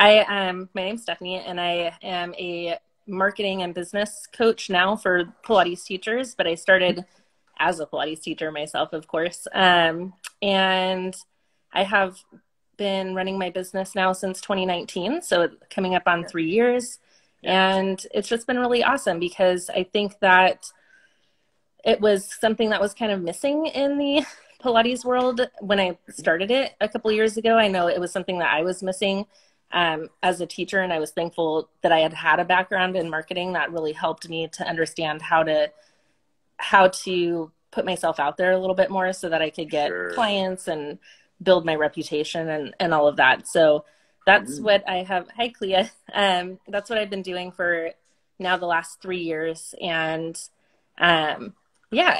My name's Stephanie, and I am a marketing and business coach now for Pilates teachers, but I started as a Pilates teacher myself, of course. And I have been running my business now since 2019, so coming up on 3 years. And it's just been really awesome because I think that it was something that was kind of missing in the Pilates world when I started it a couple of years ago. I know it was something that I was missing as a teacher, and I was thankful that I had a background in marketing that really helped me to understand how to put myself out there a little bit more so that I could get clients and build my reputation and all of that. So that's what I have. Hi, Clea. That's what I've been doing for now the last 3 years. And I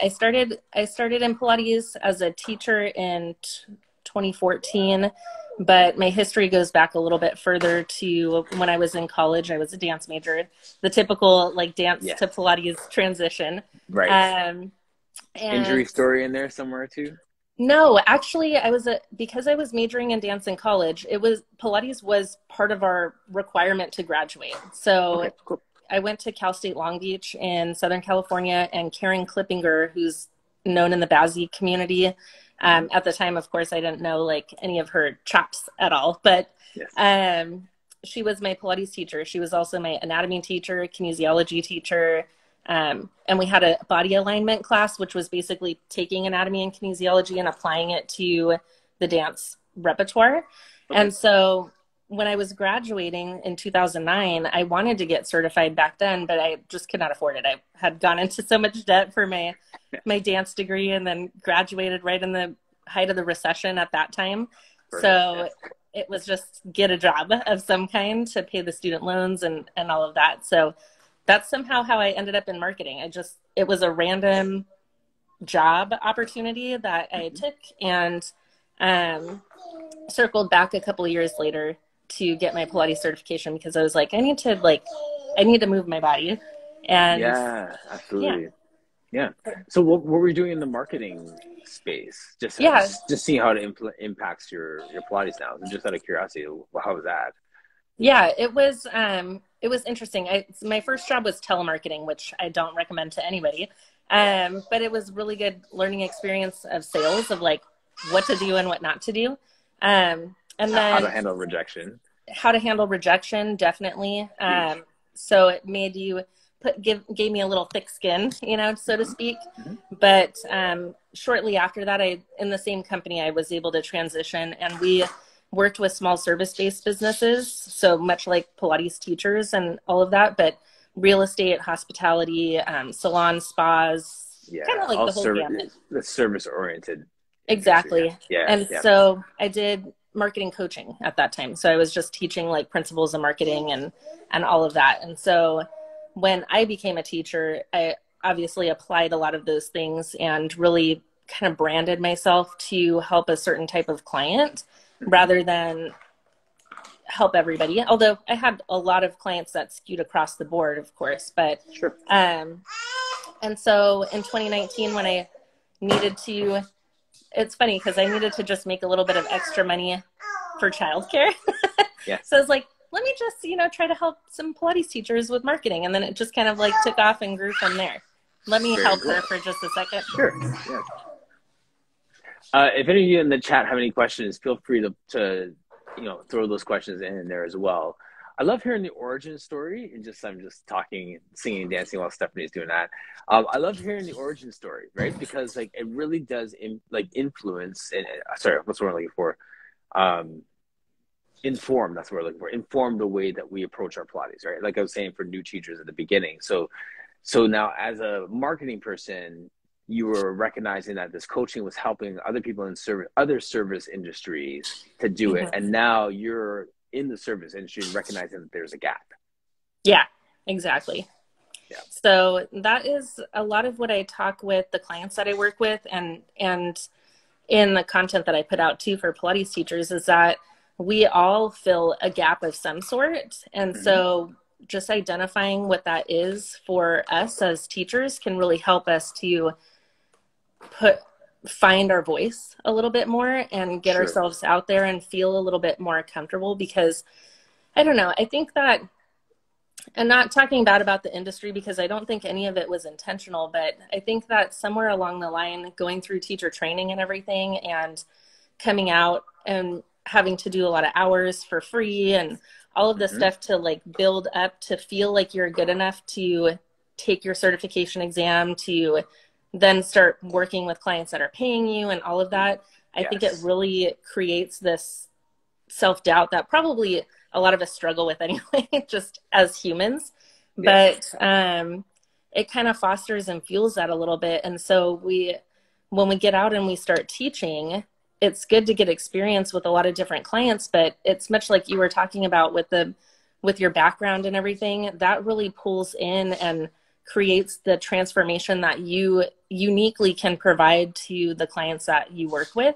started in Pilates as a teacher in 2014, but my history goes back a little bit further to when I was in college. I was a dance major, the typical like dance to Pilates transition. Right. And injury story in there somewhere too? No, actually because I was majoring in dance in college, Pilates was part of our requirement to graduate. So cool. I went to Cal State Long Beach in Southern California, and Karen Klippinger, who's known in the Bazzi community. At the time, of course, I didn't know like any of her chops at all, but she was my Pilates teacher. She was also my anatomy teacher, kinesiology teacher. And we had a body alignment class, which was basically taking anatomy and kinesiology and applying it to the dance repertoire. Okay. And so when I was graduating in 2009, I wanted to get certified back then, but I just could not afford it. I had gone into so much debt for my dance degree, and then graduated right in the height of the recession at that time. So it was just get a job of some kind to pay the student loans and all of that. So that's somehow how I ended up in marketing. It was a random job opportunity that I took, and circled back a couple of years later to get my Pilates certification because I was like, I need to move my body. And yeah, absolutely. Yeah. So what were you doing in the marketing space? Just seeing how it impacts your Pilates now. Just out of curiosity, how was that? Yeah, it was interesting. My first job was telemarketing, which I don't recommend to anybody. But it was really good learning experience of sales, of like what to do and what not to do. And then how to handle rejection. Definitely. So it made you gave me a little thick skin, so to speak. But shortly after that, in the same company, I was able to transition, and we worked with small service-based businesses, so much like Pilates teachers and all of that, but real estate, hospitality, salon, spas, kind of like the whole gamut. The service-oriented. Exactly. So I did marketing coaching at that time. So I was just teaching like principles of marketing and all of that. And so when I became a teacher, I obviously applied a lot of those things and really kind of branded myself to help a certain type of client rather than help everybody. Although I had a lot of clients that skewed across the board, of course, but, and so in 2019, when I needed to, it's funny because I needed to just make a little bit of extra money for childcare. So I was like, let me just, try to help some Pilates teachers with marketing. And then it just kind of like took off and grew from there. Let me help her for just a second. Sure. Yeah. If any of you in the chat have any questions, feel free to throw those questions in there as well. I love hearing the origin story, and I'm just talking, singing, dancing while Stephanie's doing that. I love hearing the origin story, right? Because like it really does influence. And sorry, what's the word I'm looking for? Inform. That's what we're looking for. Inform the way that we approach our Pilates, right? Like I was saying for new teachers at the beginning. So now as a marketing person, you were recognizing that this coaching was helping other people in other service industries to do it. And now you're in the service industry recognizing that there's a gap. Yeah, exactly. Yeah. So that is a lot of what I talk with the clients that I work with and in the content that I put out too for Pilates teachers is that we all fill a gap of some sort. And so just identifying what that is for us as teachers can really help us to find our voice a little bit more and get ourselves out there and feel a little bit more comfortable, because I don't know. I think that, and not talking bad about the industry because I don't think any of it was intentional, but I think that somewhere along the line, going through teacher training and everything and coming out and having to do a lot of hours for free and all of this stuff to like build up to feel like you're good enough to take your certification exam, to then start working with clients that are paying you and all of that. I think it really creates this self-doubt that probably a lot of us struggle with anyway, just as humans. But it kind of fosters and fuels that a little bit. And so when we get out and we start teaching, it's good to get experience with a lot of different clients, but it's much like you were talking about with your background and everything, that really pulls in and creates the transformation that you uniquely can provide to the clients that you work with.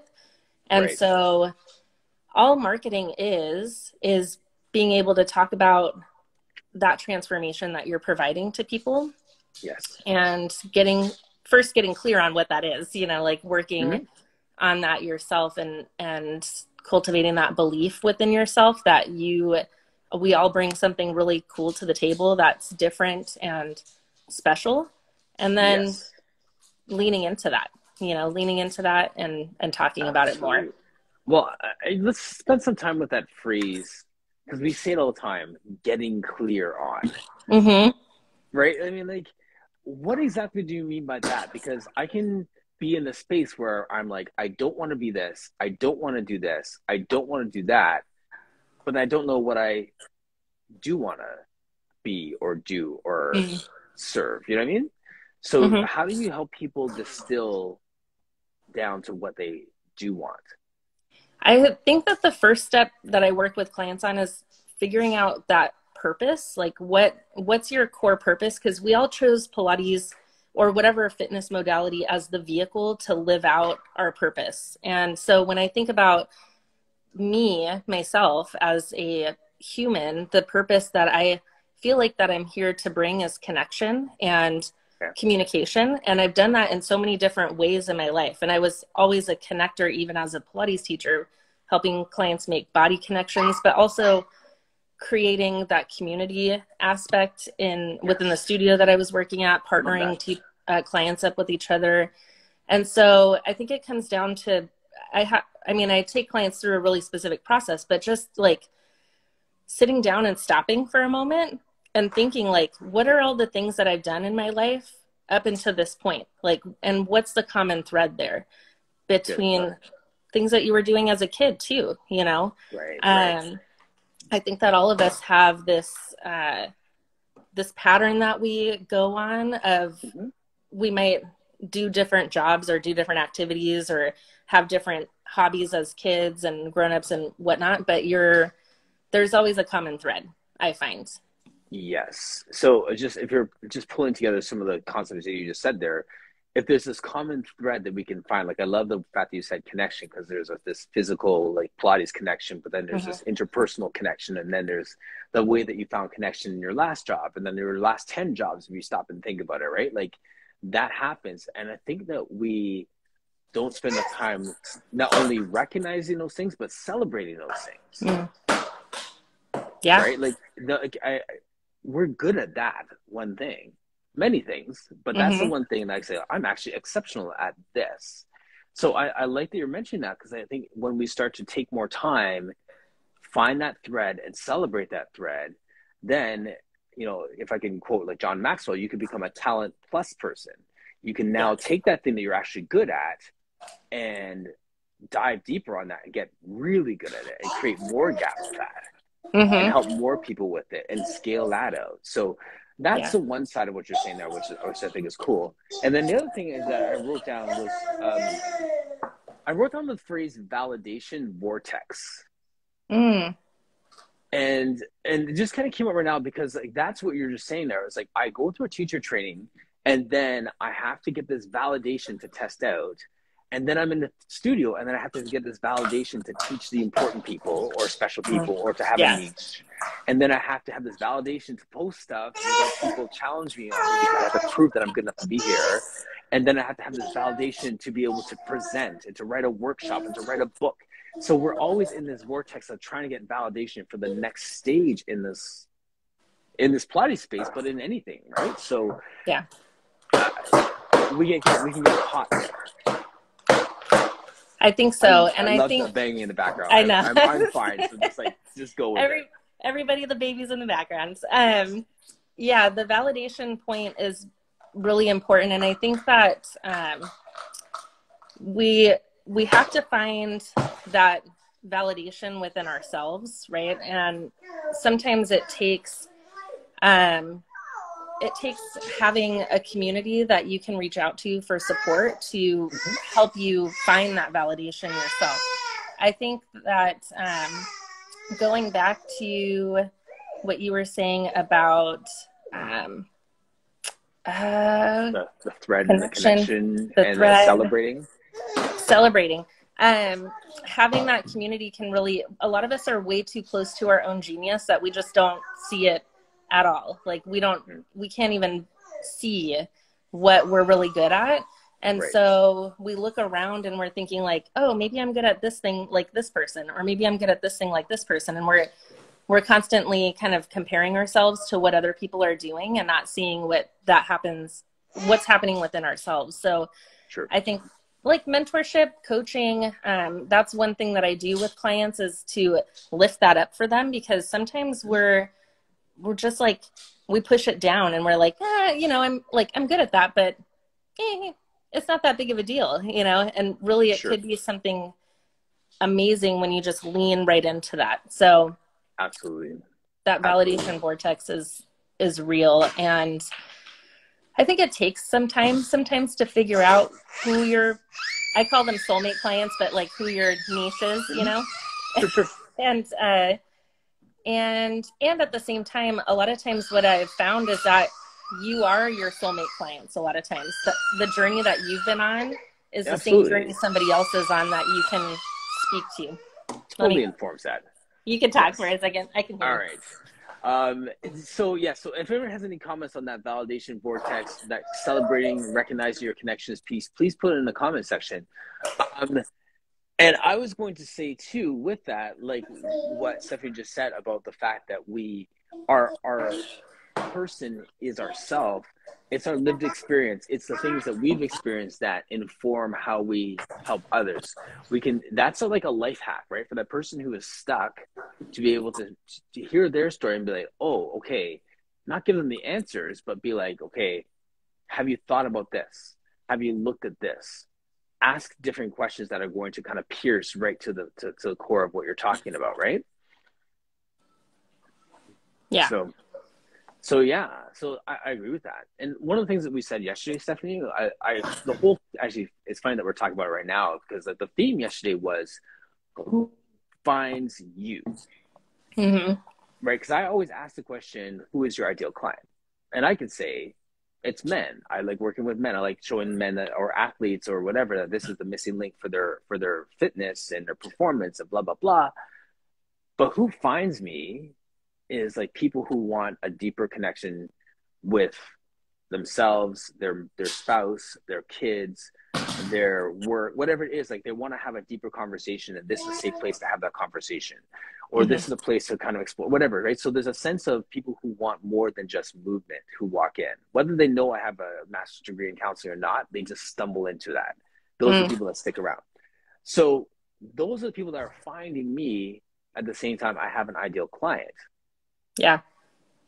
And so all marketing is being able to talk about that transformation that you're providing to people. Yes. And getting clear on what that is, you know, like working on that yourself and cultivating that belief within yourself that we all bring something really cool to the table that's different and special. And then leaning into that and talking about it more. Well, let's spend some time with that phrase, because we say it all the time, getting clear on. Right? I mean, like, what exactly do you mean by that? Because I can be in a space where I'm like, I don't want to be this. I don't want to do this. I don't want to do that. But I don't know what I do want to be or do or serve. You know what I mean? So how do you help people distill down to what they do want? I think that the first step that I work with clients on is figuring out that purpose. Like what's your core purpose? Because we all chose Pilates or whatever fitness modality as the vehicle to live out our purpose. And so when I think about myself as a human, the purpose that I feel like that I'm here to bring is connection and communication. And I've done that in so many different ways in my life. And I was always a connector, even as a Pilates teacher, helping clients make body connections, but also creating that community aspect within the studio that I was working at, partnering clients up with each other. And so I think it comes down to, I take clients through a really specific process, but just like sitting down and stopping for a moment and thinking like, what are all the things that I've done in my life up until this point? Like, and what's the common thread there between things that you were doing as a kid too, you know? Right. I think that all of us have this pattern that we go on of we might do different jobs or do different activities or have different hobbies as kids and grownups and whatnot, but there's always a common thread, I find. Yes. So if you're just pulling together some of the concepts that you just said there, if there's this common thread that we can find, like I love the fact that you said connection, because there's this physical like Pilates connection, but then there's this interpersonal connection, and then there's the way that you found connection in your last job, and then your last 10 jobs if you stop and think about it, right? Like that happens. And I think that we don't spend enough time not only recognizing those things, but celebrating those things. Yeah. Right? Like we're good at that one thing. Many things, but that's the one thing that I say, I'm actually exceptional at this. So I like that you're mentioning that, because I think when we start to take more time, find that thread and celebrate that thread, then, you know, if I can quote like John Maxwell, you can become a talent plus person. You can now take that thing that you're actually good at and dive deeper on that and get really good at it and create more gaps with that and help more people with it and scale that out. So that's the one side of what you're saying there, which I think is cool. And then the other thing is that I wrote down the phrase validation vortex. And it just kind of came up right now, because like that's what you're just saying there. It's like I go through a teacher training and then I have to get this validation to test out. And then I'm in the studio and then I have to get this validation to teach the important people or special people or to have a niche. And then I have to have this validation to post stuff without people challenge me on it, because I have to prove that I'm good enough to be here. And then I have to have this validation to be able to present and to write a workshop and to write a book. So we're always in this vortex of trying to get validation for the next stage in this Pilates space, but in anything, right? So yeah, we can get caught there. I think so. And I love the banging in the background. I know. I'm fine. So just go with it. Everybody, the baby's in the background. Yeah, the validation point is really important. And I think that we have to find that validation within ourselves, right? And sometimes it takes having a community that you can reach out to for support to help you find that validation yourself. I think that going back to what you were saying about the thread and the connection and celebrating. Having that community can really, a lot of us are way too close to our own genius that we just don't see it at all. Like we can't even see what we're really good at. And so we look around and we're thinking like, oh, maybe I'm good at this thing like this person, or maybe I'm good at this thing like this person. And we're constantly kind of comparing ourselves to what other people are doing and not seeing what's happening within ourselves. So I think like mentorship, coaching, that's one thing that I do with clients is to lift that up for them, because sometimes we're just like, we push it down and we're like, I'm good at that, but it's not that big of a deal, and really it could be something amazing when you just lean right into that. So absolutely, that validation vortex is real. And I think it takes some time sometimes to figure out I call them soulmate clients, but like who your niche is, and at the same time, a lot of times what I've found is that you are your soulmate clients. A lot of times the journey that you've been on is the same journey somebody else is on that you can speak to. Totally informs that. You can talk for a second. I can hear. All right. So if anyone has any comments on that validation vortex, that celebrating, recognizing your connections piece, please put it in the comment section. And I was going to say too, with that, like what Stephanie just said about the fact that our person is ourself. It's our lived experience. It's the things that we've experienced that inform how we help others. That's like a life hack, right? For that person who is stuck, to be able to hear their story and be like, oh, okay, not give them the answers, but be like, okay, have you thought about this? Have you looked at this? Ask different questions that are going to kind of pierce right to the core of what you're talking about, right? Yeah. So I agree with that. And one of the things that we said yesterday, Stephanie, actually, it's funny that we're talking about it right now, because the theme yesterday was who finds you, right? Because I always ask the question, who is your ideal client? And I can say it's men. I like working with men. I like showing men that, or athletes or whatever, that this is the missing link for their fitness and their performance and blah, blah, blah. But who finds me is like people who want a deeper connection with themselves, their spouse, their kids, their work, whatever it is. Like they want to have a deeper conversation, and this is a safe place to have that conversation, or this is a place to kind of explore, whatever, right? So there's a sense of people who want more than just movement, who walk in, whether they know I have a master's degree in counseling or not, they just stumble into that. Those are the people that stick around. So those are the people that are finding me at the same time I have an ideal client. Yeah.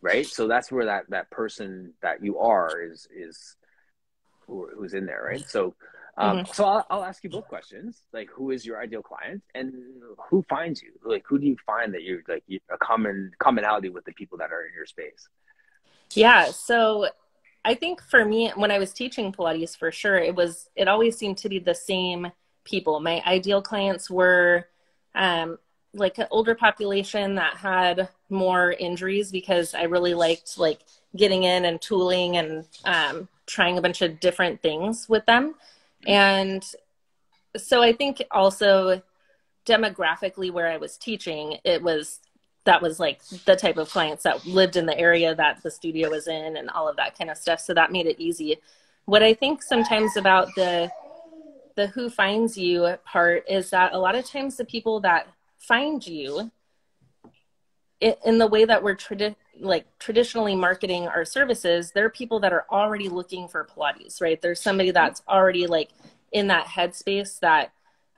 Right. So that's where that person that you are is who's in there. Right. So, so I'll ask you both questions. Like, who is your ideal client, and who finds you? Like, who do you find that you're like a commonality with the people that are in your space? Yeah. So I think for me, when I was teaching Pilates, for sure, it always seemed to be the same people. My ideal clients were, like an older population that had more injuries, because I really liked like getting in and tooling and trying a bunch of different things with them. And so I think also demographically where I was teaching, that was like the type of clients that lived in the area that the studio was in and all of that kind of stuff. So that made it easy. What I think sometimes about the the who finds you part is that a lot of times the people that find you in the way that we're traditionally marketing our services, they're people that are already looking for Pilates, right? There's somebody that's already like in that headspace that,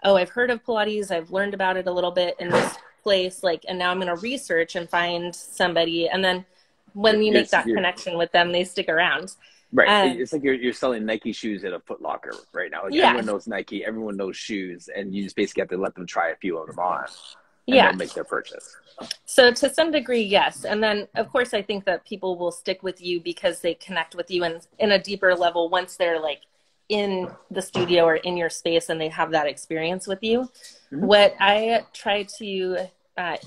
oh, I've heard of Pilates, I've learned about it a little bit in this place, like, and now I'm going to research and find somebody. And then when you make that connection with them, they stick around. Right. It's like you're selling Nike shoes at a Foot Locker right now. Like everyone knows Nike, everyone knows shoes, and you just basically have to let them try a few of them on and then make their purchase. So to some degree, yes. And then, of course, I think that people will stick with you because they connect with you and in a deeper level once they're like in the studio or in your space and they have that experience with you. Mm-hmm. What I try to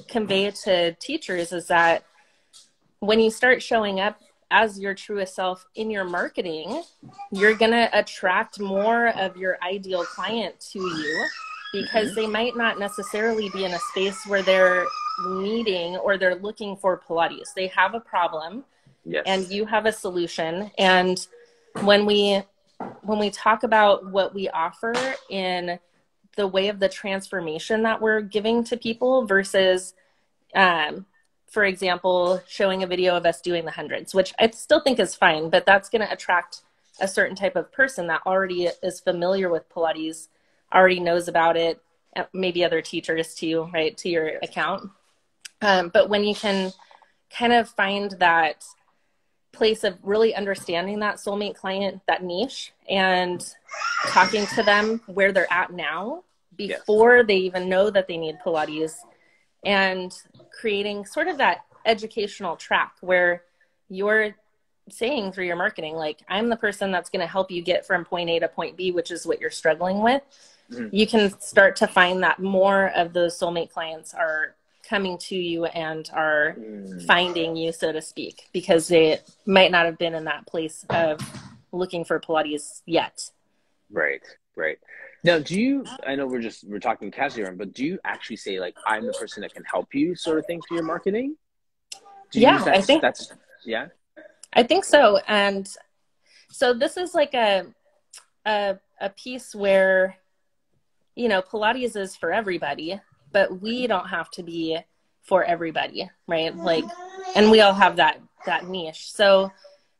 convey to teachers is that when you start showing up as your truest self in your marketing, you're going to attract more of your ideal client to you because they might not necessarily be in a space where they're needing or they're looking for Pilates. They have a problem and you have a solution. And when we talk about what we offer in the way of the transformation that we're giving to people versus, for example, showing a video of us doing the hundreds, which I still think is fine, but that's going to attract a certain type of person that already is familiar with Pilates, already knows about it, maybe other teachers too, right, to your account. But when you can kind of find that place of really understanding that soulmate client, that niche, and talking to them where they're at now before they even know that they need Pilates, and creating sort of that educational track where you're saying through your marketing, like, I'm the person that's going to help you get from point A to point B, which is what you're struggling with. You can start to find that more of those soulmate clients are coming to you and are finding you, so to speak, because they might not have been in that place of looking for Pilates yet. Right. Now, I know we're talking casually around, but do you actually say, like, I'm the person that can help you sort of thing for your marketing? I think so. And so this is like a piece where, you know, Pilates is for everybody, but we don't have to be for everybody, right? Like, and we all have that niche. So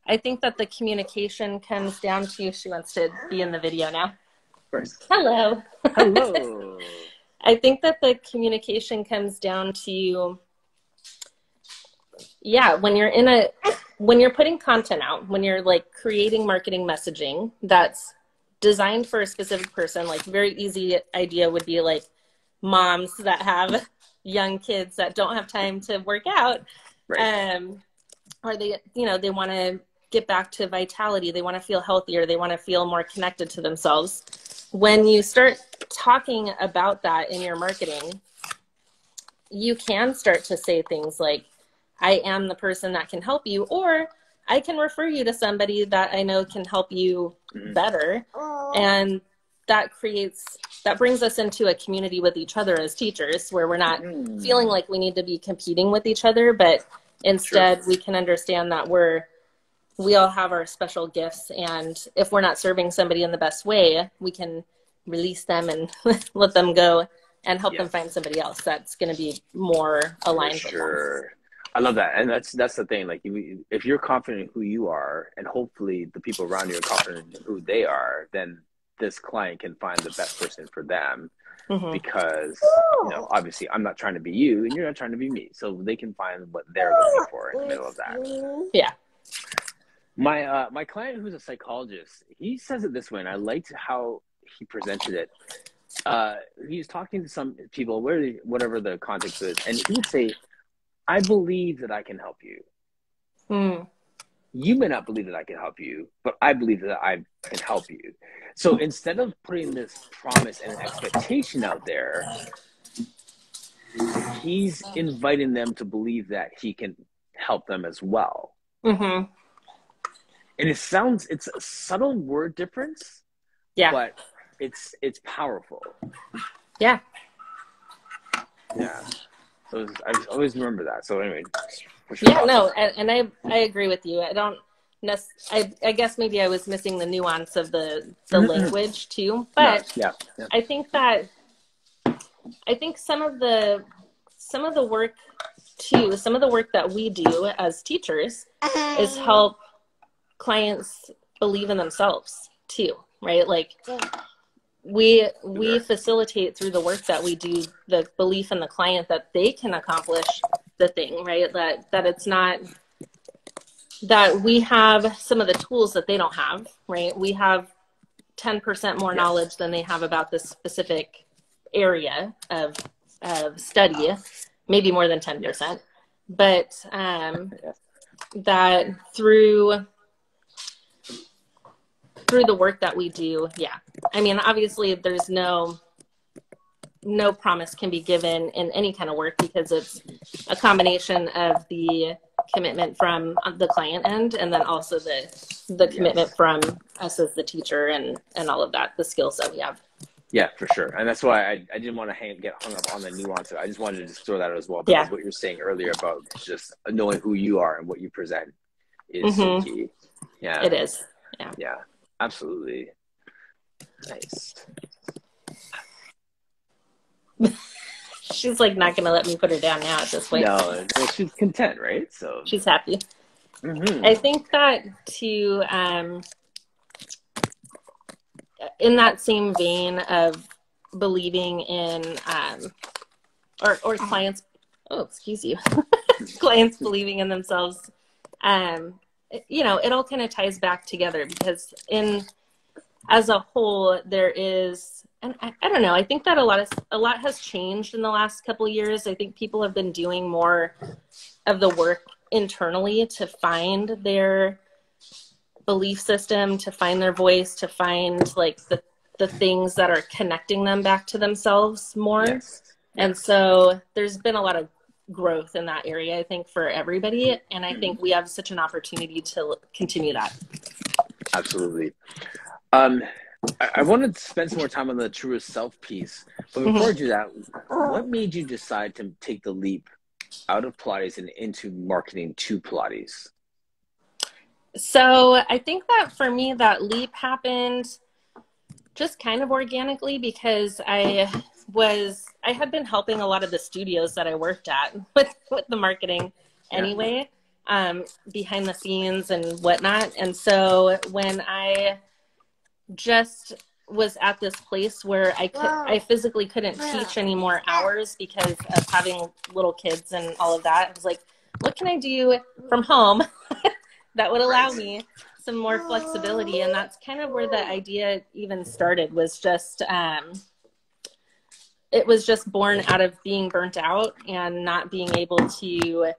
I think that the communication comes down to, she wants to be in the video now. First. Hello. Hello. I think that the communication comes down to, when you're putting content out, when you're like creating marketing messaging that's designed for a specific person, like very easy idea would be like moms that have young kids that don't have time to work out. Right. Or they want to get back to vitality. They want to feel healthier. They want to feel more connected to themselves. When you start talking about that in your marketing, you can start to say things like, I am the person that can help you, or I can refer you to somebody that I know can help you better. And that brings us into a community with each other as teachers, where we're not feeling like we need to be competing with each other, but instead we can understand that we all have our special gifts, and if we're not serving somebody in the best way, we can release them and let them go and help them find somebody else that's going to be more aligned with them. I love that. And that's the thing. Like, if you're confident in who you are, and hopefully the people around you are confident in who they are, then this client can find the best person for them. Because, you know, obviously I'm not trying to be you and you're not trying to be me. So they can find what they're looking for in the middle of that. Yeah. My client, who's a psychologist, he says it this way, and I liked how he presented it. He's talking to some people, whatever the context is, and he would say, I believe that I can help you. You may not believe that I can help you, but I believe that I can help you. So instead of putting this promise and expectation out there, he's inviting them to believe that he can help them as well. And it's a subtle word difference, but it's powerful. Yeah. So I always remember that. So anyway, for sure. Yeah, no, and I agree with you. I guess maybe I was missing the nuance of the language too, but yeah. I think some of the work too, some of the work that we do as teachers is help clients believe in themselves too, right? Like we facilitate through the work that we do the belief in the client that they can accomplish the thing, right? That it's not that we have some of the tools that they don't have, right? We have 10% more knowledge than they have about this specific area of study, maybe more than 10%, but that through the work that we do, I mean, obviously there's no promise can be given in any kind of work because it's a combination of the commitment from the client end and then also the commitment from us as the teacher and all of that, the skills that we have. Yeah, for sure. And that's why I didn't want to get hung up on the nuance. I just wanted to just throw that out as well, because what you were saying earlier about just knowing who you are and what you present is so key. Yeah, it is. Yeah, absolutely. Nice. She's like not going to let me put her down now at this point. No, she's content, right? So she's happy. I think that too, in that same vein of believing in, or clients, clients believing in themselves, you know, it all kind of ties back together because as a whole, there is, and I don't know, I think that a lot has changed in the last couple of years. I think people have been doing more of the work internally to find their belief system, to find their voice, to find like the things that are connecting them back to themselves more. And so there's been a lot of growth in that area, I think, for everybody. And I think we have such an opportunity to continue that. Absolutely. I wanted to spend some more time on the truest self piece, but before I do that, what made you decide to take the leap out of Pilates and into marketing to Pilates? So I think that for me, that leap happened just kind of organically because I had been helping a lot of the studios that I worked at with the marketing anyway, behind the scenes and whatnot. And so when I just was at this place where I physically couldn't teach any more hours because of having little kids and all of that, I was like, what can I do from home that would allow me some more flexibility? And that's kind of where the idea even started, was just, it was just born out of being burnt out and not being able to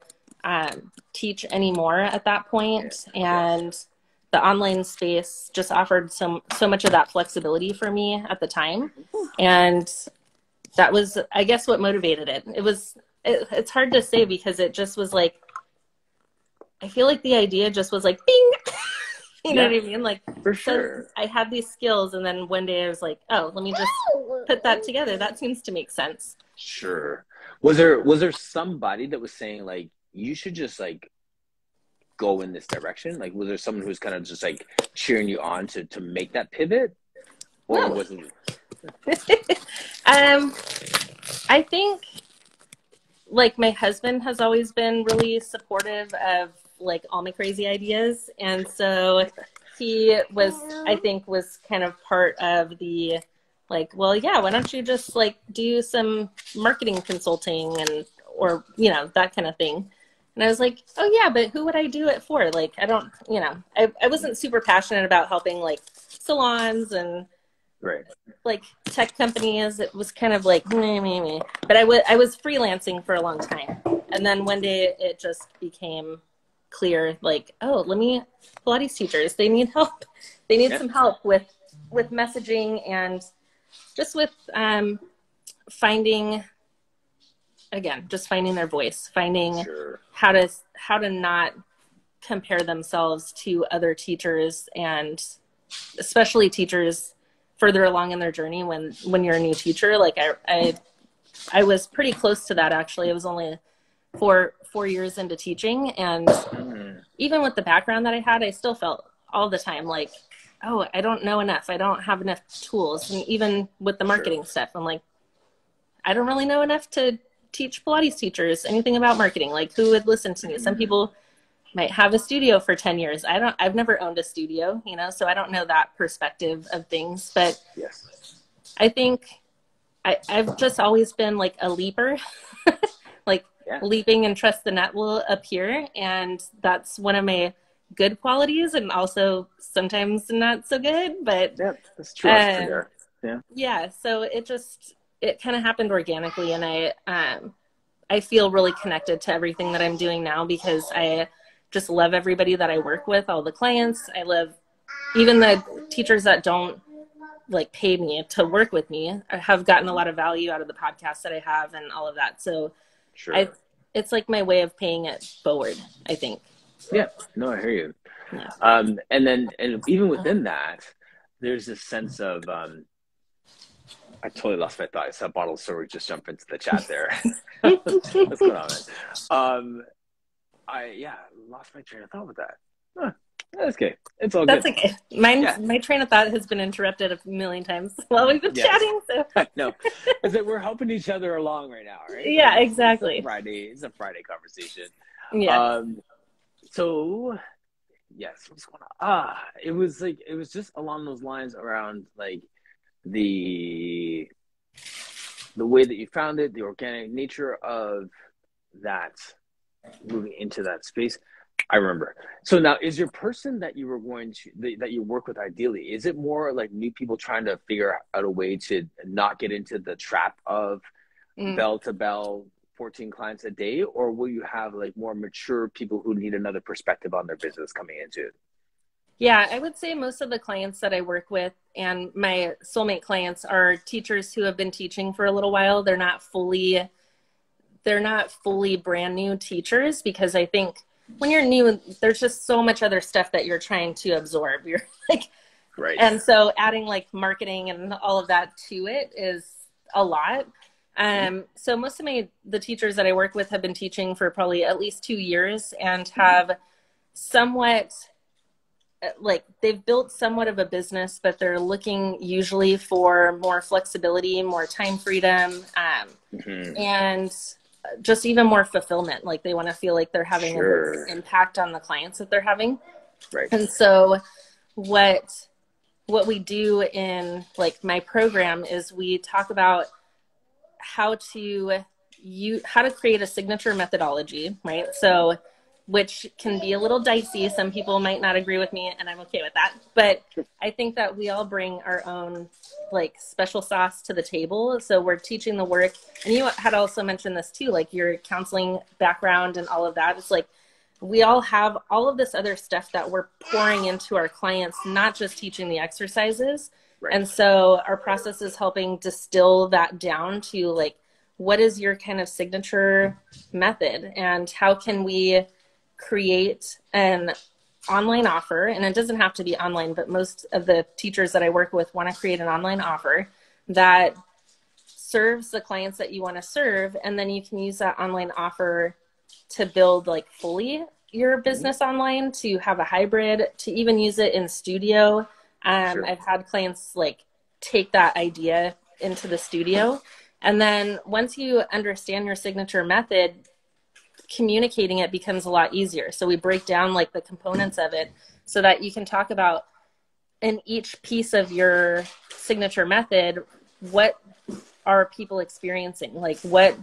teach anymore at that point. And the online space just offered so much of that flexibility for me at the time. And that was, I guess, what motivated it. It's hard to say because it just was like, I feel like the idea just was like, bing, you know what I mean? Like, for sure. So I had these skills, and then one day I was like, oh, let me just put that together. That seems to make sense. Sure. Was there somebody that was saying like, you should just like go in this direction? Like, was there someone who was kind of just like cheering you on to make that pivot? Or was it? I think like my husband has always been really supportive of like all my crazy ideas. And so he was, I think, was kind of part of the like, well, yeah, why don't you just like do some marketing consulting or, you know, that kind of thing. And I was like, oh yeah, but who would I do it for? Like, I don't, you know, I wasn't super passionate about helping like salons and like tech companies. It was kind of like, meh. But I was freelancing for a long time. And then one day it just became clear, like, oh, Pilates teachers, they need help. They need some help with messaging and just with finding their voice, finding how to not compare themselves to other teachers, and especially teachers further along in their journey when you're a new teacher. Like I was pretty close to that, actually. It was only 4 years into teaching. And even with the background that I had, I still felt all the time like, oh, I don't know enough. I don't have enough tools. And even with the marketing stuff, I'm like, I don't really know enough to teach Pilates teachers anything about marketing. Like, who would listen to me? Some people might have a studio for 10 years. I've never owned a studio, you know, so I don't know that perspective of things, but I think I've just always been like a leaper, like leaping and trust the net will appear. And that's one of my good qualities, and also sometimes not so good, but that's true. So it kind of happened organically. And I feel really connected to everything that I'm doing now, because I just love everybody that I work with, all the clients. I love even the teachers that don't like pay me to work with me. I have gotten a lot of value out of the podcast that I have and all of that. So it's like my way of paying it forward, I think. Yeah, no, I hear you. And even within that, there's this sense of, I totally lost my thought. I saw Bottle Story just jump into the chat there. What's going on, man? I lost my train of thought with that. That's okay. It's all good. That's okay. My train of thought has been interrupted a million times while we've been chatting. So no, it's that we're helping each other along right now, right? Yeah, exactly. It's a Friday conversation. Yeah. So yes, what's going on? It was just along those lines around like the way that you found it, the organic nature of that, moving into that space. I remember. So now, is your person that you were that you work with ideally, is it more like new people trying to figure out a way to not get into the trap of bell to bell 14 clients a day, or will you have like more mature people who need another perspective on their business coming into it? Yeah, I would say most of the clients that I work with and my soulmate clients are teachers who have been teaching for a little while. They're not fully brand new teachers, because I think when you're new, there's just so much other stuff that you're trying to absorb. You're like, right. And so adding like marketing and all of that to it is a lot. So most of the teachers that I work with have been teaching for probably at least 2 years and have somewhat like they've built somewhat of a business, but they're looking usually for more flexibility, more time freedom, and just even more fulfillment. Like they want to feel like they're having a big impact on the clients that they're having. Right. And so what we do in like my program is we talk about how to create a signature methodology, right? So, which can be a little dicey. Some people might not agree with me, and I'm okay with that. But I think that we all bring our own like special sauce to the table. So we're teaching the work. And you had also mentioned this too, like your counseling background and all of that. It's like we all have all of this other stuff that we're pouring into our clients, not just teaching the exercises. Right. And so our process is helping distill that down to like, what is your kind of signature method, and how can we create an online offer? And it doesn't have to be online, but most of the teachers that I work with want to create an online offer that serves the clients that you want to serve. And then you can use that online offer to build like fully your business online, to have a hybrid, to even use it in studio. I've had clients like take that idea into the studio. And then once you understand your signature method, communicating it becomes a lot easier. So we break down like the components of it so that you can talk about in each piece of your signature method, what are people experiencing? Like what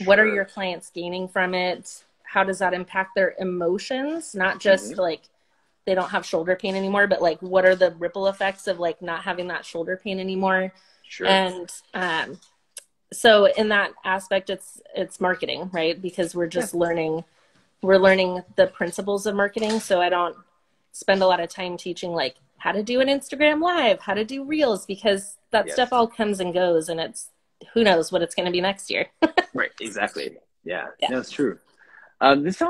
are your clients gaining from it? How does that impact their emotions? Not just like they don't have shoulder pain anymore, but like what are the ripple effects of like not having that shoulder pain anymore? And so in that aspect, it's marketing, right? Because we're just learning the principles of marketing. So I don't spend a lot of time teaching like how to do an Instagram live, how to do reels, because that stuff all comes and goes, and it's who knows what it's going to be next year. Right. Exactly. Yeah. That's true. This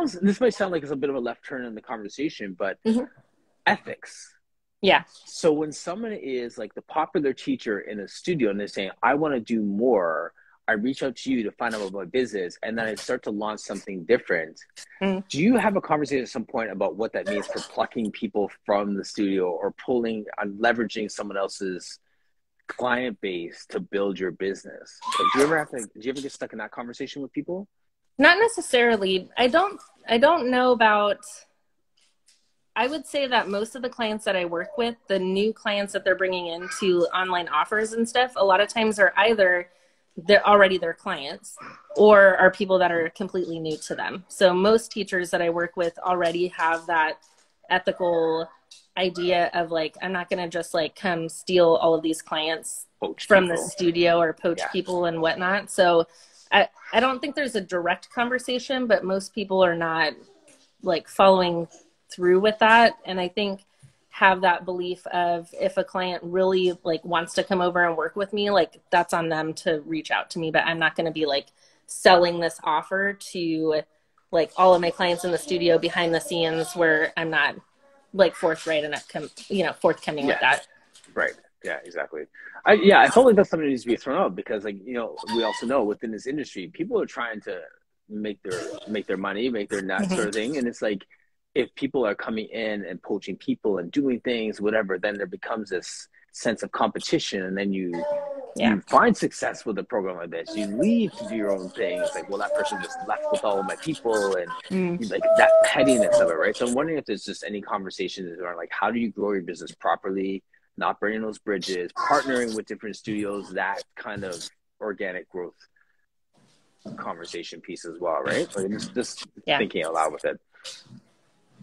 might sound like it's a bit of a left turn in the conversation, but ethics. Yeah. So when someone is like the popular teacher in a studio and they're saying, I want to do more, I reach out to you to find out about my business, and then I start to launch something different. Mm. Do you have a conversation at some point about what that means for plucking people from the studio or pulling on leveraging someone else's client base to build your business? Like, do you ever get stuck in that conversation with people? Not necessarily. I don't know about, I would say that most of the clients that I work with, the new clients that they're bringing into online offers and stuff, a lot of times are either they're already their clients or are people that are completely new to them. So most teachers that I work with already have that ethical idea of like, I'm not going to just like come steal all of these clients from the studio or poach people and whatnot. So I don't think there's a direct conversation, but most people are not like following through with that. And I think have that belief of if a client really like wants to come over and work with me, like that's on them to reach out to me, but I'm not going to be like selling this offer to like all of my clients in the studio behind the scenes where I'm not like forthright and forthcoming with that. Right. Yeah, exactly. I felt like that's something that needs to be thrown out because like, we also know within this industry, people are trying to make their money, make their nut sort of thing. And it's like, if people are coming in and poaching people and doing things, whatever, then there becomes this sense of competition. And then you find success with a program like this. You leave to do your own thing. It's like, well, that person just left with all of my people and like that pettiness of it, right? So I'm wondering if there's just any conversations around like, how do you grow your business properly, not burning those bridges, partnering with different studios, that kind of organic growth conversation piece as well, right? Like just thinking out loud with it.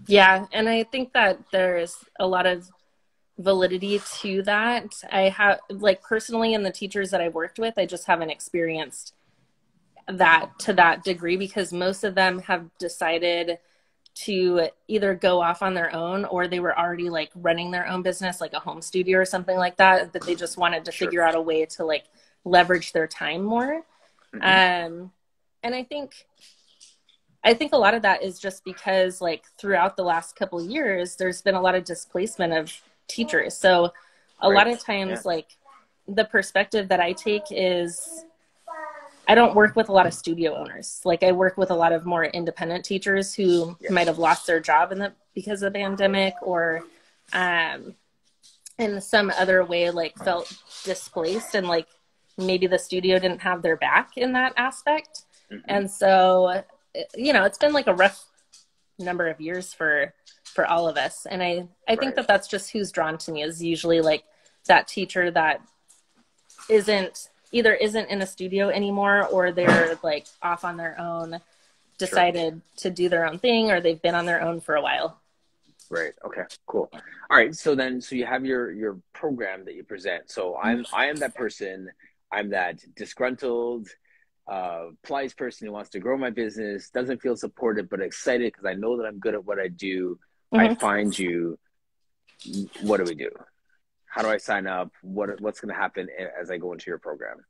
Yeah. And I think that there's a lot of validity to that. I have like personally in the teachers that I've worked with, I just haven't experienced that to that degree because most of them have decided to either go off on their own or they were already like running their own business, like a home studio or something like that, that they just wanted to figure out a way to like leverage their time more. And I think a lot of that is just because like throughout the last couple of years, there's been a lot of displacement of teachers. So a lot of times like the perspective that I take is I don't work with a lot of studio owners. Like I work with a lot of more independent teachers who might have lost their job because of the pandemic or in some other way like felt displaced and like maybe the studio didn't have their back in that aspect. And so it's been like a rough number of years for all of us. And I think that that's just who's drawn to me is usually like that teacher that isn't in a studio anymore, or they're like off on their own, decided to do their own thing, or they've been on their own for a while. Right. Okay, cool. All right. So you have your program that you present. So I am that person. I'm that disgruntled, Pilates person who wants to grow my business, doesn't feel supported, but excited because I know that I'm good at what I do. I find you. What do we do? How do I sign up? What's going to happen as I go into your program?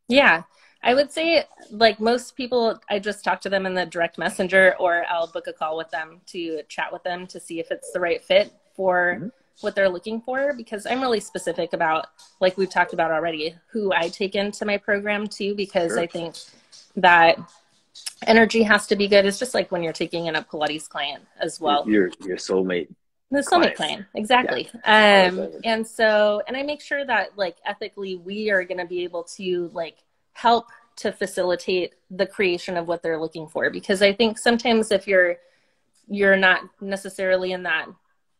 Yeah, I would say like most people, I just talk to them in the direct messenger or I'll book a call with them to chat with them to see if it's the right fit for what they're looking for, because I'm really specific about, like we've talked about already, who I take into my program too, because I think that energy has to be good. It's just like when you're taking in a Pilates client as well. Your soulmate. The soulmate client. Exactly. And I make sure that like ethically, we are going to be able to like help to facilitate the creation of what they're looking for. Because I think sometimes if you're not necessarily in that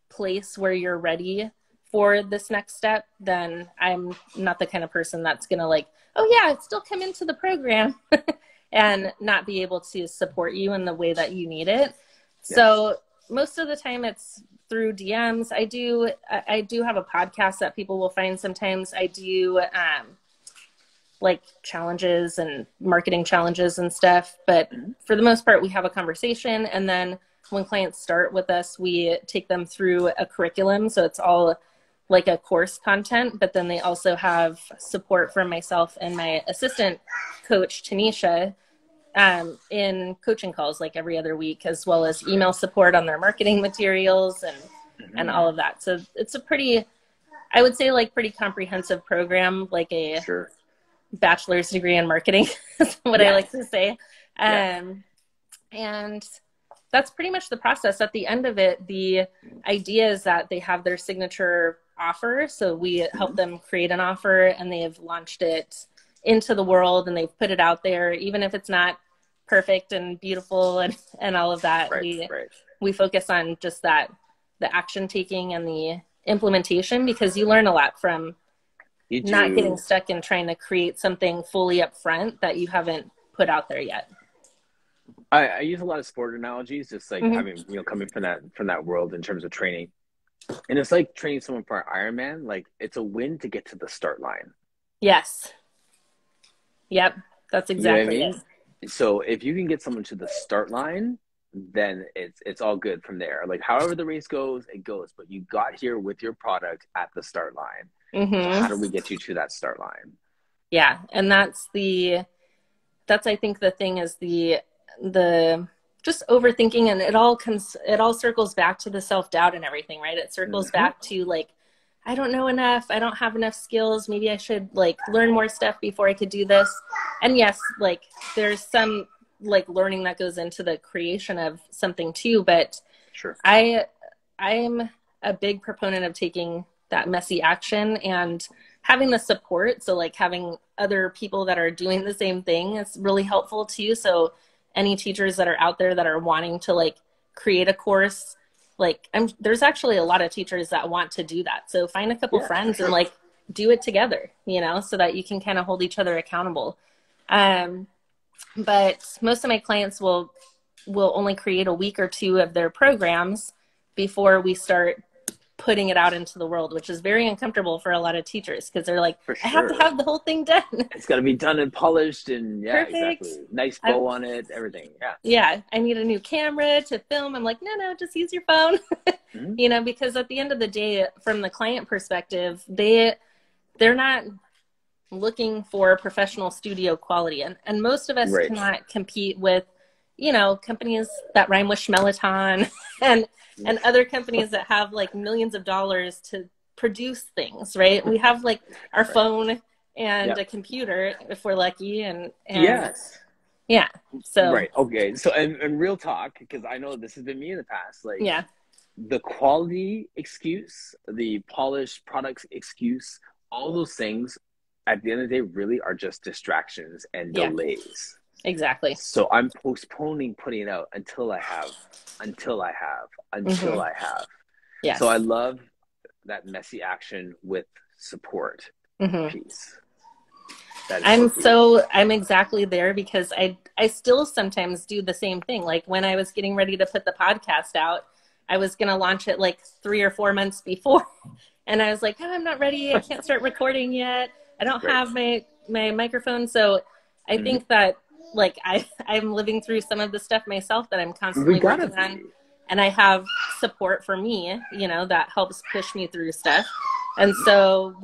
place where you're ready for this next step, then I'm not the kind of person that's going to like, oh yeah, still come into the program and not be able to support you in the way that you need it. Yes. So most of the time it's through DMs. I do have a podcast that people will find sometimes. I do like challenges and marketing challenges and stuff. But for the most part, we have a conversation. And then when clients start with us, we take them through a curriculum. So it's all like a course content, but then they also have support from myself and my assistant coach, Tanisha, in coaching calls like every other week, as well as email support on their marketing materials and all of that. So it's a pretty, I would say like pretty comprehensive program, like a bachelor's degree in marketing is what I like to say. And that's pretty much the process. At the end of it, the idea is that they have their signature offer. So we help them create an offer, and they've launched it into the world, and they've put it out there. Even if it's not perfect and beautiful and all of that, we focus on just that, the action taking and the implementation, because you learn a lot from not getting stuck in trying to create something fully up front that you haven't put out there yet. I use a lot of sport analogies, just like having, you know, coming from that world in terms of training. And it's like training someone for an Ironman. Like, it's a win to get to the start line. Yes. Yep. That's exactly you know what I mean? So if you can get someone to the start line, then it's all good from there. Like, however the race goes, it goes. But you got here with your product at the start line. So how do we get you to that start line? Yeah. And that's I think the thing is the just overthinking, and it all circles back to the self-doubt and everything, right? It circles back to like, I don't know enough. I don't have enough skills. Maybe I should like learn more stuff before I could do this. And yes, like there's some like learning that goes into the creation of something too, but I'm a big proponent of taking that messy action and having the support. So like having other people that are doing the same thing is really helpful too. So any teachers that are out there that are wanting to like create a course, like there's actually a lot of teachers that want to do that. So find a couple friends and like do it together, you know, so that you can kind of hold each other accountable. But most of my clients will only create a week or two of their programs before we start putting it out into the world, which is very uncomfortable for a lot of teachers, because they're like, I have to have the whole thing done. It's got to be done and polished and exactly. Nice bow on it, everything. Yeah. I need a new camera to film. I'm like, no, just use your phone. You know, because at the end of the day, from the client perspective, they're not looking for professional studio quality. And most of us cannot compete with, you know, companies that rhyme with schmeleton and other companies that have like millions of dollars to produce things, right? We have like our phone and a computer if we're lucky. And yeah. So Okay. So and real talk, because I know this has been me in the past, like the quality excuse, the polished products excuse, all those things at the end of the day really are just distractions and delays. Exactly. So I'm postponing putting it out until I have. Yes. So I love that messy action with support piece. I'm exactly there, because I still sometimes do the same thing. Like when I was getting ready to put the podcast out, I was going to launch it like 3 or 4 months before. And I was like, I'm not ready. I can't start recording yet. I don't have my microphone. So I think that like I'm living through some of the stuff myself that I'm constantly working on, and I have support for me, you know, that helps push me through stuff. And so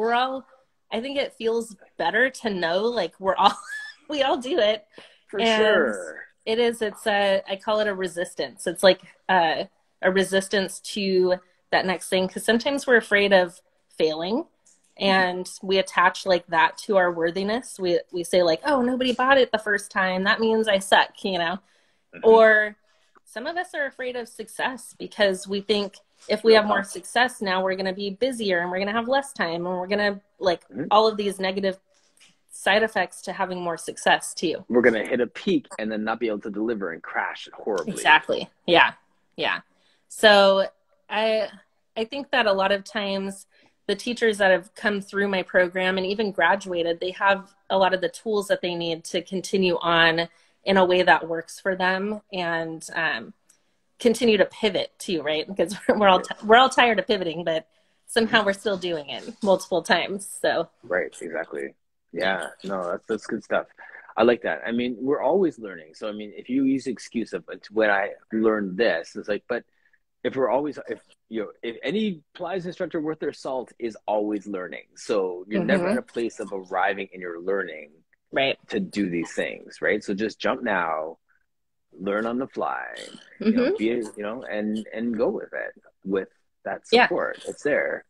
I think it feels better to know like we all do it. For sure. I call it a resistance. It's like a resistance to that next thing, because sometimes we're afraid of failing. And we attach like that to our worthiness. We say like, oh, nobody bought it the first time, that means I suck, you know? Or some of us are afraid of success, because we think if we have more success now, we're going to be busier and we're going to have less time, and we're going to like all of these negative side effects to having more success too. We're going to hit a peak and then not be able to deliver and crash horribly. Exactly. Yeah. So I think that a lot of times the teachers that have come through my program and even graduated, they have a lot of the tools that they need to continue on in a way that works for them, and continue to pivot too, right? Because we're all tired of pivoting, but somehow we're still doing it multiple times. So exactly. Yeah, no, that's good stuff. I like that. I mean, we're always learning. So I mean, if you use the excuse of when I learned this, it's like, but if any Pilates instructor worth their salt is always learning. So you're never at a place of arriving in your learning to do these things, right? So just jump now, learn on the fly, and go with it with that support. It's there.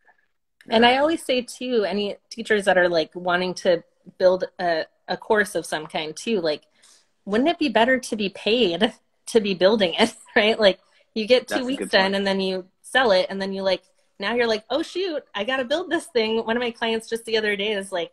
And I always say too, any teachers that are like wanting to build a course of some kind too. Like, wouldn't it be better to be paid to be building it, right? Like, you get 2 weeks done and then you sell it, and then you like, now you're like, oh shoot, I got to build this thing. One of my clients just the other day is like,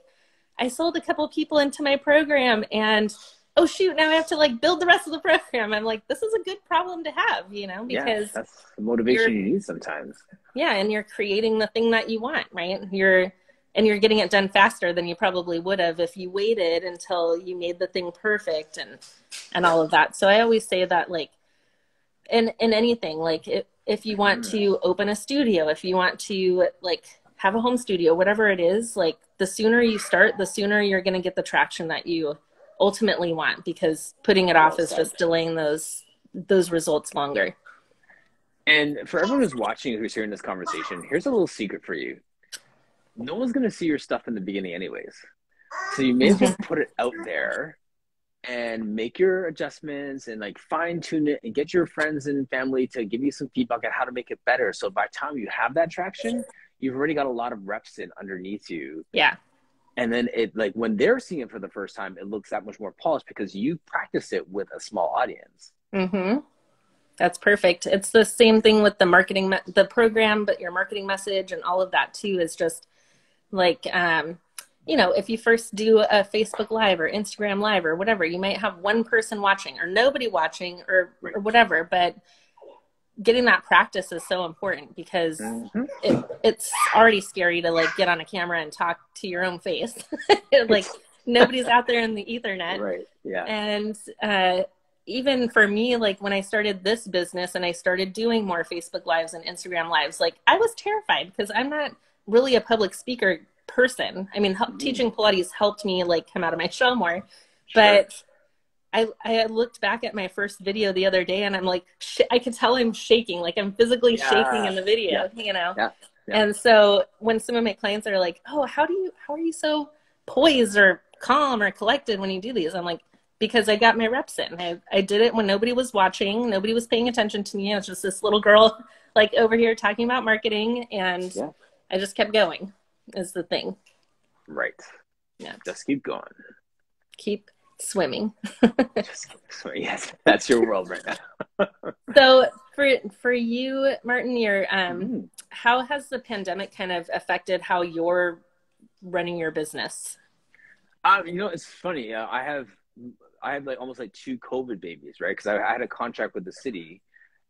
I sold a couple people into my program, and oh shoot, now I have to like build the rest of the program. I'm like, this is a good problem to have, you know, because that's the motivation you need sometimes. Yeah. And you're creating the thing that you want, right? You're getting it done faster than you probably would have if you waited until you made the thing perfect and all of that. So I always say that, like, in anything, like if you want to open a studio, if you want to like have a home studio, whatever it is, like, the sooner you start, the sooner you're going to get the traction that you ultimately want, because putting it off is just delaying those results longer. And for everyone who's watching, who's hearing this conversation, here's a little secret for you. No one's going to see your stuff in the beginning anyways. So you may as well put it out there and make your adjustments and like fine tune it and get your friends and family to give you some feedback on how to make it better. So by the time you have that traction, you've already got a lot of reps in underneath you. Yeah. And then it, like, when they're seeing it for the first time, it looks that much more polished because you practice it with a small audience. Mm-hmm. That's perfect. It's the same thing with the marketing, the program, but your marketing message and all of that too is just like, you know, if you first do a Facebook Live or Instagram Live or whatever, you might have one person watching or nobody watching or whatever, but getting that practice is so important, because it's already scary to like get on a camera and talk to your own face. Like, nobody's out there in the ethernet. Right. Yeah. And even for me, like, when I started this business and I started doing more Facebook Lives and Instagram Lives, like, I was terrified because I'm not really a public speaker person. I mean, teaching Pilates helped me like come out of my shell more, but I looked back at my first video the other day and I'm like, I could tell I'm shaking, like I'm physically shaking in the video, you know? Yeah. And so when some of my clients are like, oh, how are you so poised or calm or collected when you do these? I'm like, because I got my reps in. I did it when nobody was watching, nobody was paying attention to me. I was just this little girl like over here talking about marketing, and I just kept going is the thing. Right. Yeah. Just keep going. Keep swimming. Just keep swimming. Yes, that's your world right now. So for you, Martin, your how has the pandemic kind of affected how you're running your business? You know, it's funny. I have like almost like 2 COVID babies, right? Because I had a contract with the city,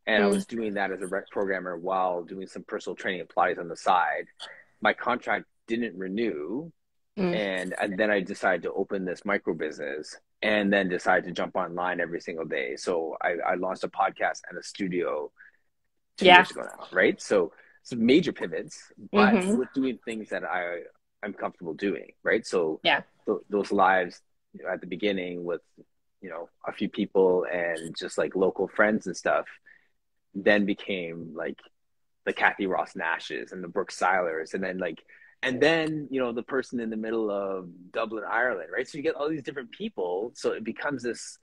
and I was doing that as a rec programmer while doing some personal training and Pilates on the side. My contract didn't renew, and then I decided to open this micro business, and then decided to jump online every single day. So I launched a podcast and a studio 2 years ago now, right? So some major pivots, but with doing things that I'm comfortable doing, right? So those lives at the beginning with, you know, a few people and just like local friends and stuff, then became like the Kathy Ross Nashes and the Brooke Seilers, and then, you know, the person in the middle of Dublin, Ireland, right? So you get all these different people. So it becomes this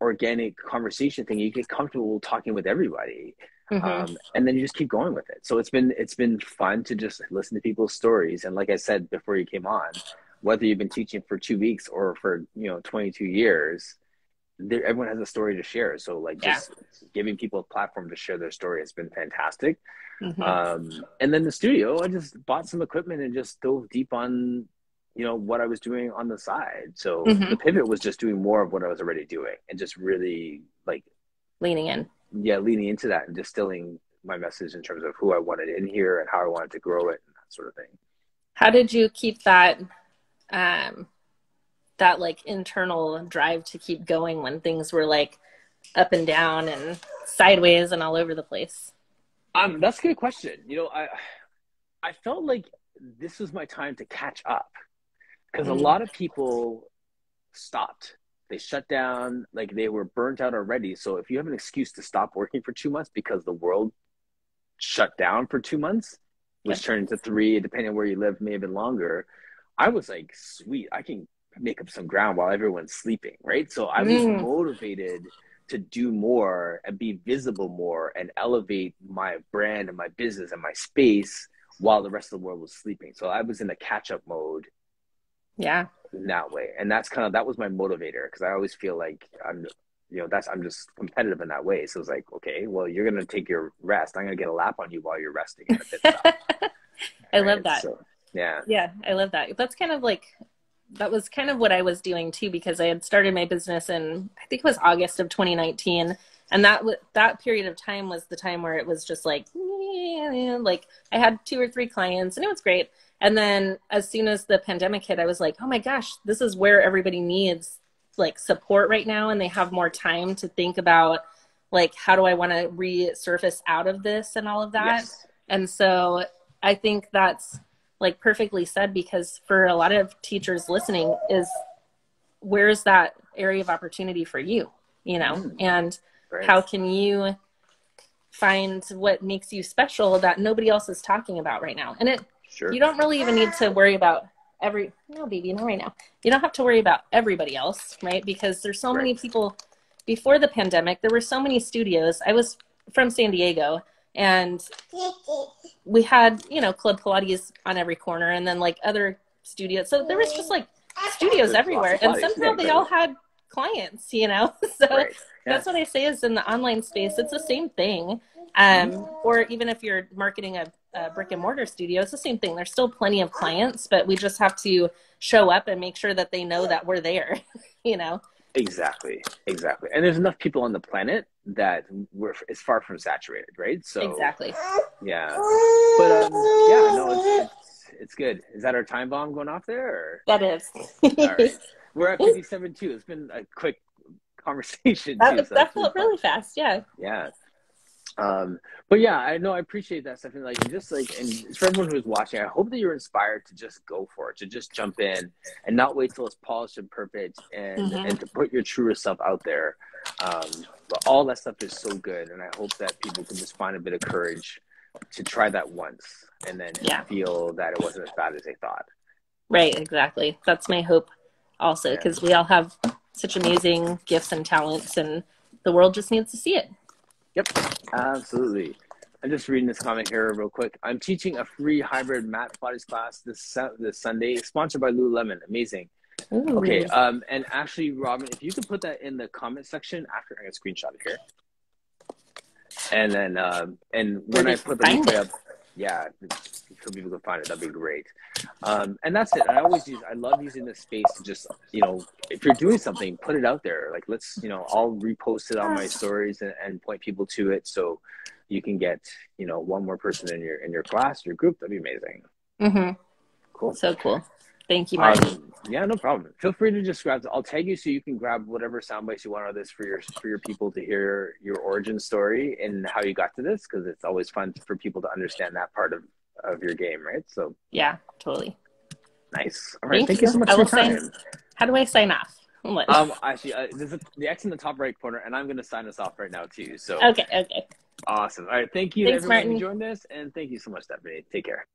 organic conversation thing. You get comfortable talking with everybody. And then you just keep going with it. So it's been fun to just listen to people's stories. And like I said before you came on, whether you've been teaching for 2 weeks or for, you know, 22 years, everyone has a story to share. So like just giving people a platform to share their story has been fantastic. And then the studio, I just bought some equipment and just dove deep on, you know, what I was doing on the side. So the pivot was just doing more of what I was already doing and just really like leaning into that and distilling my message in terms of who I wanted in here and how I wanted to grow it and that sort of thing. How did you keep that that like internal drive to keep going when things were like up and down and sideways and all over the place? That's a good question. You know, I felt like this was my time to catch up, because a lot of people stopped. They shut down, like they were burnt out already. So if you have an excuse to stop working for 2 months because the world shut down for 2 months, which turned into 3, depending on where you live, may have been longer. I was like, sweet, I can make up some ground while everyone's sleeping, right? So I was motivated to do more and be visible more and elevate my brand and my business and my space while the rest of the world was sleeping. So I was in a catch-up mode. Yeah. in that way. And that was my motivator, because I always feel like I'm just competitive in that way. So it's like, okay, well, you're going to take your rest. I'm going to get a lap on you while you're resting in a pit stop. I love that. So, yeah. Yeah, I love that. That's kind of like, that was kind of what I was doing too, because I had started my business in, I think it was August of 2019. And that period of time was the time where it was just like I had 2 or 3 clients and it was great. And then as soon as the pandemic hit, I was like, oh my gosh, this is where everybody needs like support right now. And they have more time to think about like, how do I want to resurface out of this and all of that. Yes. And so I think that's like perfectly said, because for a lot of teachers listening is, where's that area of opportunity for you, and Right. how can you find what makes you special that nobody else is talking about right now? And you don't really even need to worry about no, baby, not right now. You don't have to worry about everybody else, right? Because there's so many people. Before the pandemic, there were so many studios. I was from San Diego, and we had, Club Pilates on every corner, and then like other studios. So there was just like studios everywhere, and somehow they all had clients, So that's what I say is, in the online space, it's the same thing. Or even if you're marketing a brick and mortar studio, it's the same thing. There's still plenty of clients, but we just have to show up and make sure that they know that we're there, Exactly. And there's enough people on the planet that it's far from saturated, right? So exactly. Yeah. But yeah, no, it's good. Is that our time bomb going off there? Or? That is. All right. We're at 57 too. It's been a quick conversation too. That felt really fast. Yeah. Yeah. But yeah, I appreciate that, Stephanie. Like, just like, and for everyone who's watching, I hope that you're inspired to just go for it, to just jump in and not wait till it's polished and perfect, and to put your truest self out there. But all that stuff is so good, and I hope that people can just find a bit of courage to try that once, and then feel that it wasn't as bad as they thought. Right, exactly. That's my hope also, because we all have such amazing gifts and talents, and the world just needs to see it. Yep, absolutely. I'm just reading this comment here real quick. I'm teaching a free hybrid mat Pilates class this Sunday, sponsored by Lululemon. Amazing. Ooh. Okay, and actually, Robin, if you could put that in the comment section after, I can screenshot it here. And then, and when I put the replay up, so people can find it, that'd be great. And that's it. I love using this space to just, if you're doing something, put it out there. Like, let's, I'll repost it on my stories and point people to it, so you can get, one more person in your class, your group. That'd be amazing. Mm-hmm. Cool. So cool. Thank you, Martin. Yeah, no problem. Feel free to just I'll tag you so you can grab whatever sound bites you want out of this for your people to hear your origin story and how you got to this, because it's always fun for people to understand that part of your game, right? So yeah, totally. Nice. All right, thank you so much for your time. How do I sign off? Actually, there's the X in the top right corner, and I'm going to sign us off right now too. So okay. Awesome. All right, thank you, Thanks, everyone Martin. who joined us, and thank you so much, Stephanie. Take care.